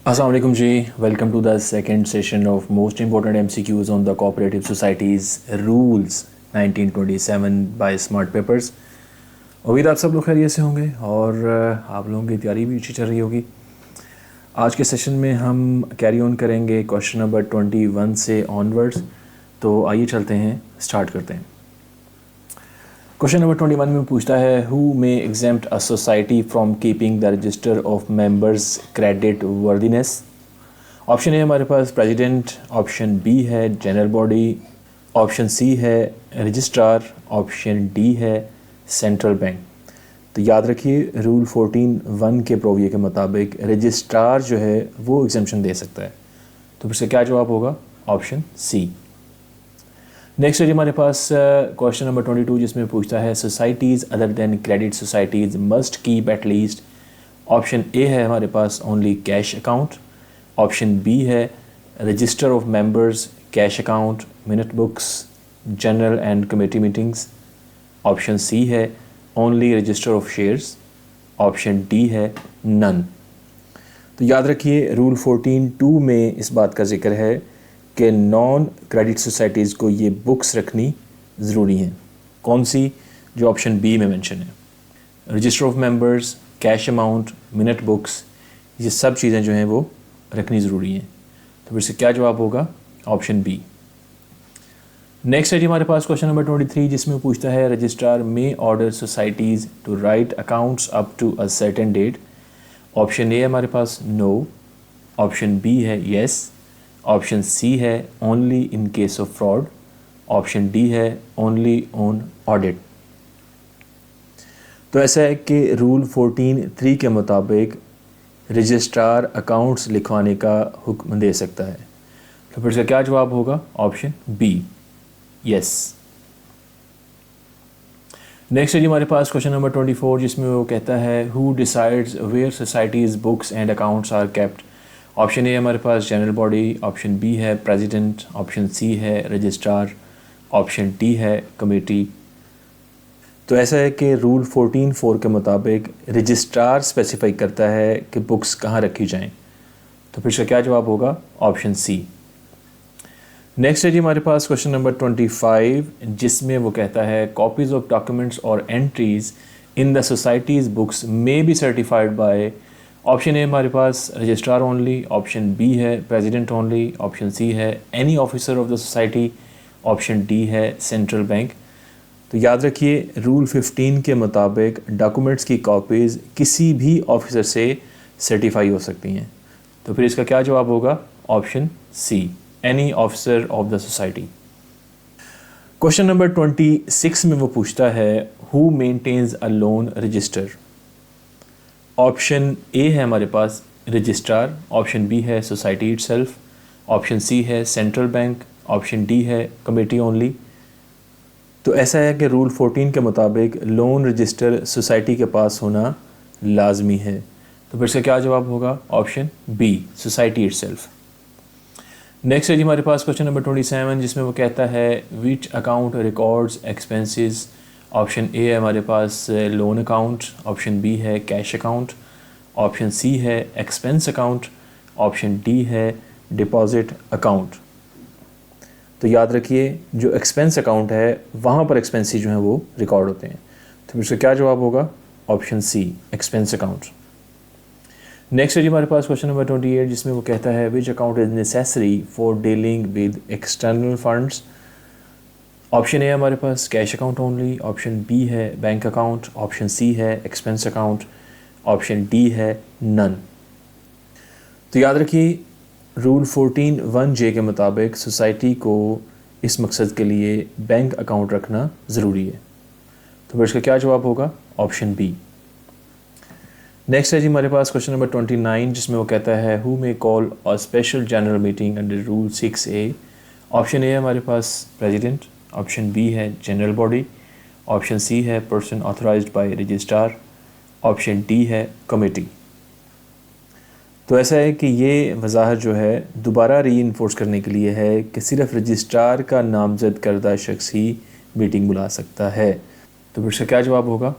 Assalamu alaikum जी, welcome to the second session of most important MCQs on the cooperative societies rules 1927 by smart papers. उम्मीद आप सब लोग खैरियत से होंगे और आप लोगों की तैयारी भी अच्छी चल रही होगी। आज के सेशन में हम कैरी ऑन करेंगे क्वेश्चन नंबर 21 से ऑनवर्ड्स। तो आइए चलते हैं, स्टार्ट करते हैं। क्वेश्चन नंबर 21 में पूछता है who may exempt a society from keeping the register of members credit worthiness. Option A हमारे पास प्रेसिडेंट, ऑप्शन बी है जनरल बॉडी, ऑप्शन सी है रजिस्ट्रार, ऑप्शन डी है सेंट्रल बैंक। तो याद रखिए रूल 14(1) के प्रोवियो के मुताबिक रजिस्ट्रार जो है वो एग्जेम्पशन दे सकता है। तो फिर से क्या जवाब होगा? ऑप्शन सी। नेक्स्ट है जी हमारे पास क्वेश्चन नंबर 22 जिसमें पूछता है societies other than credit societies must keep at least. Option ए है हमारे पास only cash account, option B है register of members, cash account, minute books, general and committee meetings, option सी है only register of shares, option D है none. तो याद रखिए rule 14(2) में इस बात का जिक्र है कि नॉन क्रेडिट सोसाइटीज़ को ये बुक्स रखनी ज़रूरी हैं। कौन सी? जो ऑप्शन बी में मेंशन है, register of members, cash amount, minute books, ये सब चीज़ें जो हैं वो रखनी ज़रूरी हैं। तो फिर से क्या जवाब होगा? Option B. नेक्स्ट है जी हमारे पास क्वेश्चन नंबर 23 जिसमें पूछता है registrar may order societies to write accounts up to a certain date. Option ए है हमारे पास नो, ऑप्शन बी है येस, ऑप्शन सी है only in case of fraud, option D है ओनली ऑन ऑडिट। तो ऐसा है कि रूल 14(3) के मुताबिक रजिस्ट्रार अकाउंट्स लिखवाने का हुक्म दे सकता है। तो फिर से क्या जवाब होगा? Option B, yes. नेक्स्ट है जी हमारे पास क्वेश्चन नंबर 24 जिसमें वो कहता है who decides where societies books and accounts are kept. Option ए हमारे पास जनरल बॉडी, ऑप्शन बी है प्रेसिडेंट, ऑप्शन सी है रजिस्ट्रार, ऑप्शन डी है कमेटी। तो ऐसा है कि रूल 14(4) के मुताबिक रजिस्ट्रार स्पेसिफाई करता है कि बुक्स कहाँ रखी जाएं। तो फिर से क्या जवाब होगा? ऑप्शन सी। नेक्स्ट है जी हमारे पास क्वेश्चन नंबर 25 जिसमें वो कहता है कॉपीज़ ऑफ डॉक्यूमेंट्स और entries in the societies books may be certified by. Option A हमारे पास रजिस्ट्रार ओनली, ऑप्शन बी है प्रेसिडेंट ओनली, ऑप्शन सी है any officer of the society, option D है सेंट्रल बैंक। तो याद रखिए rule 15 के मुताबिक डॉक्यूमेंट्स की कॉपीज़ किसी भी ऑफिसर से सर्टिफाई हो सकती हैं। तो फिर इसका क्या जवाब होगा? Option c, any officer of the society. Question number 26 में वो पूछता है who maintains a loan register. Option ए है हमारे पास रजिस्ट्रार, ऑप्शन बी है सोसाइटी इटसेल्फ, ऑप्शन सी है सेंट्रल बैंक, ऑप्शन डी है कमेटी ओनली। तो ऐसा है कि रूल 14 के मुताबिक लोन रजिस्टर सोसाइटी के पास होना लाजमी है। तो फिर से क्या जवाब होगा? Option b, society itself. Next है जी हमारे पास क्वेश्चन नंबर 27 जिसमें वो कहता है which account records expenses. Option A है हमारे पास लोन अकाउंट, ऑप्शन बी है कैश अकाउंट, ऑप्शन सी है एक्सपेंस अकाउंट, ऑप्शन डी है डिपॉजिट अकाउंट। तो याद रखिए जो एक्सपेंस अकाउंट है वहाँ पर एक्सपेंसेस जो हैं वो रिकॉर्ड होते हैं। तो फिर से क्या जवाब होगा? Option c, expense account. Next है जी हमारे पास क्वेश्चन नंबर 28 जिसमें वो कहता है which account is necessary for dealing with external funds. Option ए हमारे पास cash account only, option B है बैंक अकाउंट, ऑप्शन सी है एक्सपेंस अकाउंट, ऑप्शन डी है नन। तो याद रखिए रूल 14(1) के मुताबिक सोसाइटी को इस मकसद के लिए बैंक अकाउंट रखना ज़रूरी है। तो फिर इसका क्या जवाब होगा? Option B. नेक्स्ट है जी हमारे पास क्वेश्चन नंबर 29 जिसमें वो कहता है who may call a special general meeting under rule 6A। Option A है हमारे पास प्रेसिडेंट, ऑप्शन बी है जनरल बॉडी, ऑप्शन सी है person authorized by registrar, option D है कमेटी। तो ऐसा है कि ये वजाहत जो है दोबारा री इन्फोर्स करने के लिए है कि सिर्फ रजिस्ट्रार का नामजद करदा शख्स ही मीटिंग बुला सकता है। तो फिर से क्या जवाब होगा?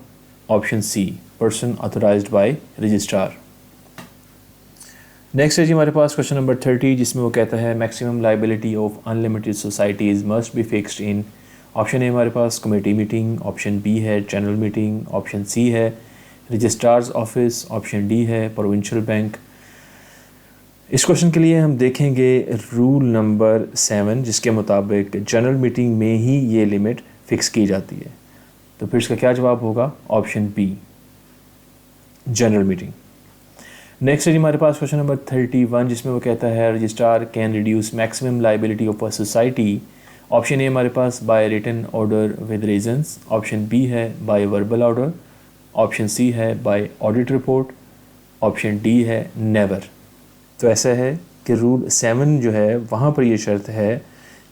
Option c, person authorized by registrar. Next है जी हमारे पास क्वेश्चन नंबर 30, जिसमें वो कहता है maximum liability of unlimited societies must be fixed in. Option A हमारे पास कमेटी मीटिंग, ऑप्शन बी है जनरल मीटिंग, ऑप्शन सी है रजिस्ट्रार्स ऑफिस, ऑप्शन डी है प्रोविंशियल बैंक। इस क्वेश्चन के लिए हम देखेंगे रूल नंबर 7, जिसके मुताबिक जनरल मीटिंग में ही ये लिमिट फ़िक्स की जाती है। तो फिर इसका क्या जवाब होगा? Option b, general meeting. Next है जी हमारे पास क्वेश्चन नंबर 31, जिसमें वो कहता है registrar can reduce maximum liability of a society. Option ए हमारे पास by written order with reasons, option B है बाय वर्बल ऑर्डर, ऑप्शन सी है by audit report, option D है नेवर। तो ऐसा है कि रूल 7 जो है वहाँ पर ये शर्त है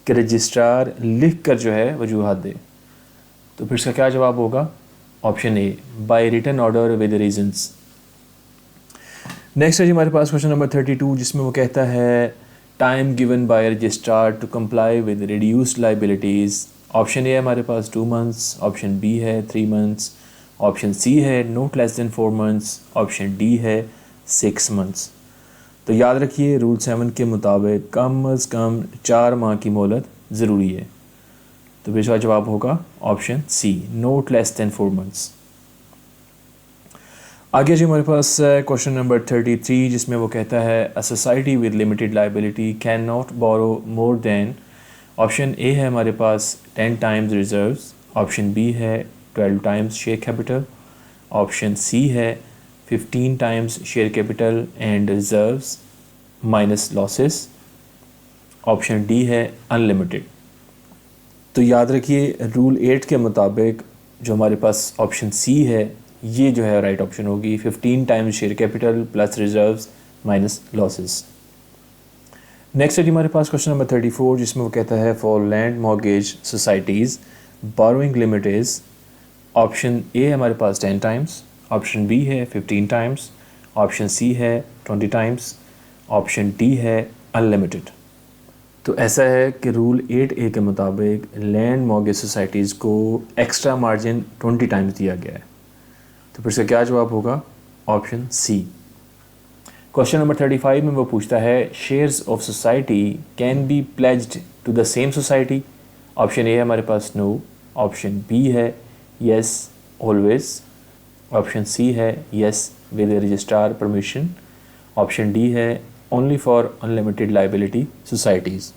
कि रजिस्ट्रार लिख कर जो है वजूहात दे। तो फिर इसका क्या जवाब होगा? Option a, by written order with reasons. Next है जी हमारे पास क्वेश्चन नंबर 32, जिसमें वो कहता है time given by registrar to comply with reduced liabilities. Option ए हमारे पास 2 मंथ्स, ऑप्शन बी है 3 मंथ्स, ऑप्शन सी है not less than 4 months, option D है 6 मंथ्स। तो याद रखिए रूल 7 के मुताबिक कम अज़ कम 4 माह की मोहलत ज़रूरी है। तो फिर इसका जवाब होगा option c, not less than 4 months. आगे जी हमारे पास क्वेश्चन नंबर 33, जिसमें वो कहता है a society with limited liability can not borrow more than. Option ए है हमारे पास 10 टाइम्स रिजर्व्स, ऑप्शन बी है 12 टाइम्स शेयर कैपिटल, ऑप्शन सी है 15 times share capital and reserves minus losses, option D है अनलिमिटेड। तो याद रखिए रूल 8 के मुताबिक जो हमारे पास ऑप्शन सी है ये जो है राइट ऑप्शन होगी, 15 times share capital plus reserves minus losses. Next है हमारे पास क्वेश्चन नंबर 34, जिसमें वो कहता है for land mortgage societies borrowing limit is. Option A हमारे पास 10 टाइम्स, ऑप्शन बी है 15 टाइम्स, ऑप्शन सी है 20 टाइम्स, ऑप्शन डी है अनलिमिटेड। तो ऐसा है कि रूल 8A के मुताबिक लैंड मॉर्गेज सोसाइटीज़ को एक्स्ट्रा मार्जिन 20 टाइम्स दिया गया है। तो फिर से क्या जवाब होगा? ऑप्शन सी। क्वेश्चन नंबर 35 में वो पूछता है shares of society can be pledged to the same society. Option ए हमारे पास नो, ऑप्शन बी है येस ऑलवेज, ऑप्शन सी है yes with registrar permission, option D है only for unlimited liability societies.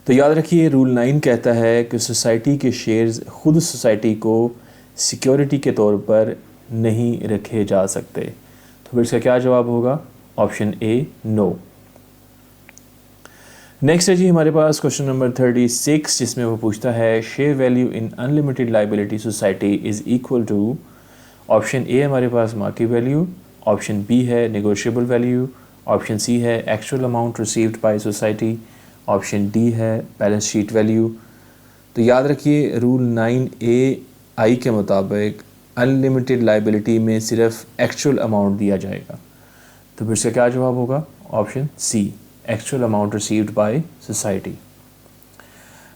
तो याद रखिए रूल 9 कहता है कि सोसाइटी के शेयर्स खुद सोसाइटी को सिक्योरिटी के तौर पर नहीं रखे जा सकते। तो फिर इसका क्या जवाब होगा? ऑप्शन ए नो। नेक्स्ट है जी हमारे पास क्वेश्चन नंबर 36, जिसमें वो पूछता है share value in unlimited liability society is equal to. Option ए हमारे पास मार्केट वैल्यू, ऑप्शन बी है नेगोशिएबल वैल्यू, ऑप्शन सी है actual amount received by society, option D है बैलेंस शीट वैल्यू। तो याद रखिए रूल 9A के मुताबिक अनलिमिटेड लाइबिलिटी में सिर्फ एक्चुअल अमाउंट दिया जाएगा। तो फिर इसका क्या जवाब होगा? Option c, actual amount received by society.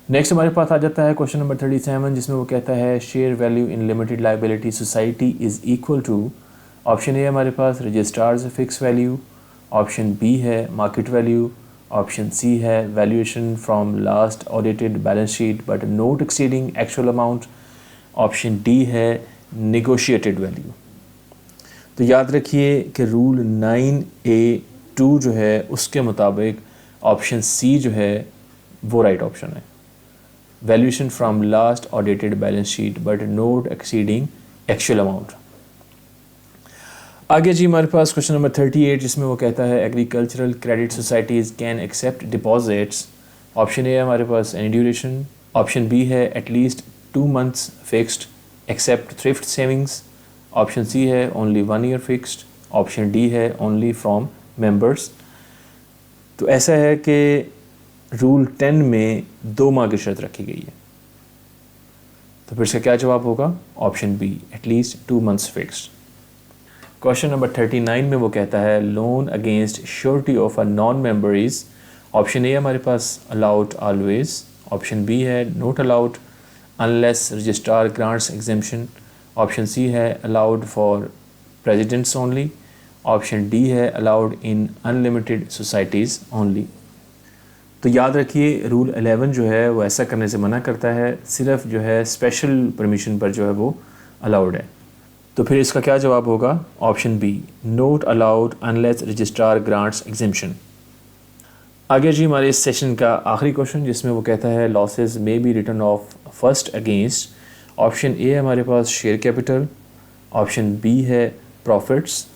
Next हमारे पास आ जाता है क्वेश्चन नंबर 37, जिसमें वो कहता है share value in limited liability society is equal to. Option ए हमारे पास registrar's fix value, option B है मार्केट वैल्यू, ऑप्शन सी है valuation from last audited balance sheet but not exceeding actual amount, option D है negotiated value. तो याद रखिए कि rule 9A(2) जो है उसके मुताबिक ऑप्शन सी जो है वो राइट ऑप्शन है, valuation from last audited balance sheet but not exceeding actual amount. आगे जी हमारे पास क्वेश्चन नंबर 38, जिसमें वो कहता है agricultural credit societies can accept deposits. Option ए हमारे पास एनी ड्यूरेशन, ऑप्शन बी है at least 2 months fixed except thrift savings, option सी है only 1 year fixed, option D है ओनली फ्रॉम मेंबर्स। तो ऐसा है कि रूल 10 में 2 माह की शर्त रखी गई है। तो फिर इसका क्या जवाब होगा? Option B, at least 2 months fixed. Question number 39 में वो कहता है loan against surety of a non member is. Option ए हमारे पास अलाउड ऑलवेज, ऑप्शन बी है not allowed unless registrar grants exemption, option सी है allowed for presidents only, option D है allowed in unlimited societies only. तो याद रखिए rule 11 जो है वो ऐसा करने से मना करता है, सिर्फ जो है स्पेशल परमिशन पर जो है वो अलाउड है। तो फिर इसका क्या जवाब होगा? Option b, not allowed unless registrar grants exemption. आगे जी हमारे इस सेशन का आखिरी क्वेश्चन, जिसमें वो कहता है losses may be return of first against. Option A है हमारे पास शेयर कैपिटल, ऑप्शन बी है प्रॉफिट्स,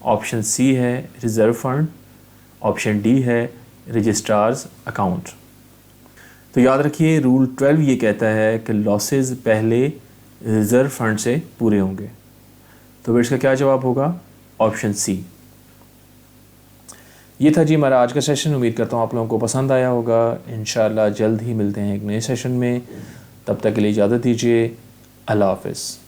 ऑप्शन सी है रिज़र्व फंड, ऑप्शन डी है रजिस्ट्रार्स अकाउंट। तो याद रखिए रूल 12 ये कहता है कि लॉसेस पहले रिज़र्व फंड से पूरे होंगे। तो फिर इसका क्या जवाब होगा? Option c. ये था जी हमारा आज का सेशन। उम्मीद करता हूँ आप लोगों को पसंद आया होगा। इंशाल्लाह जल्द ही मिलते हैं एक नए सेशन में। तब तक के लिए इजाज़त दीजिए। अल्लाह हाफ़िज़।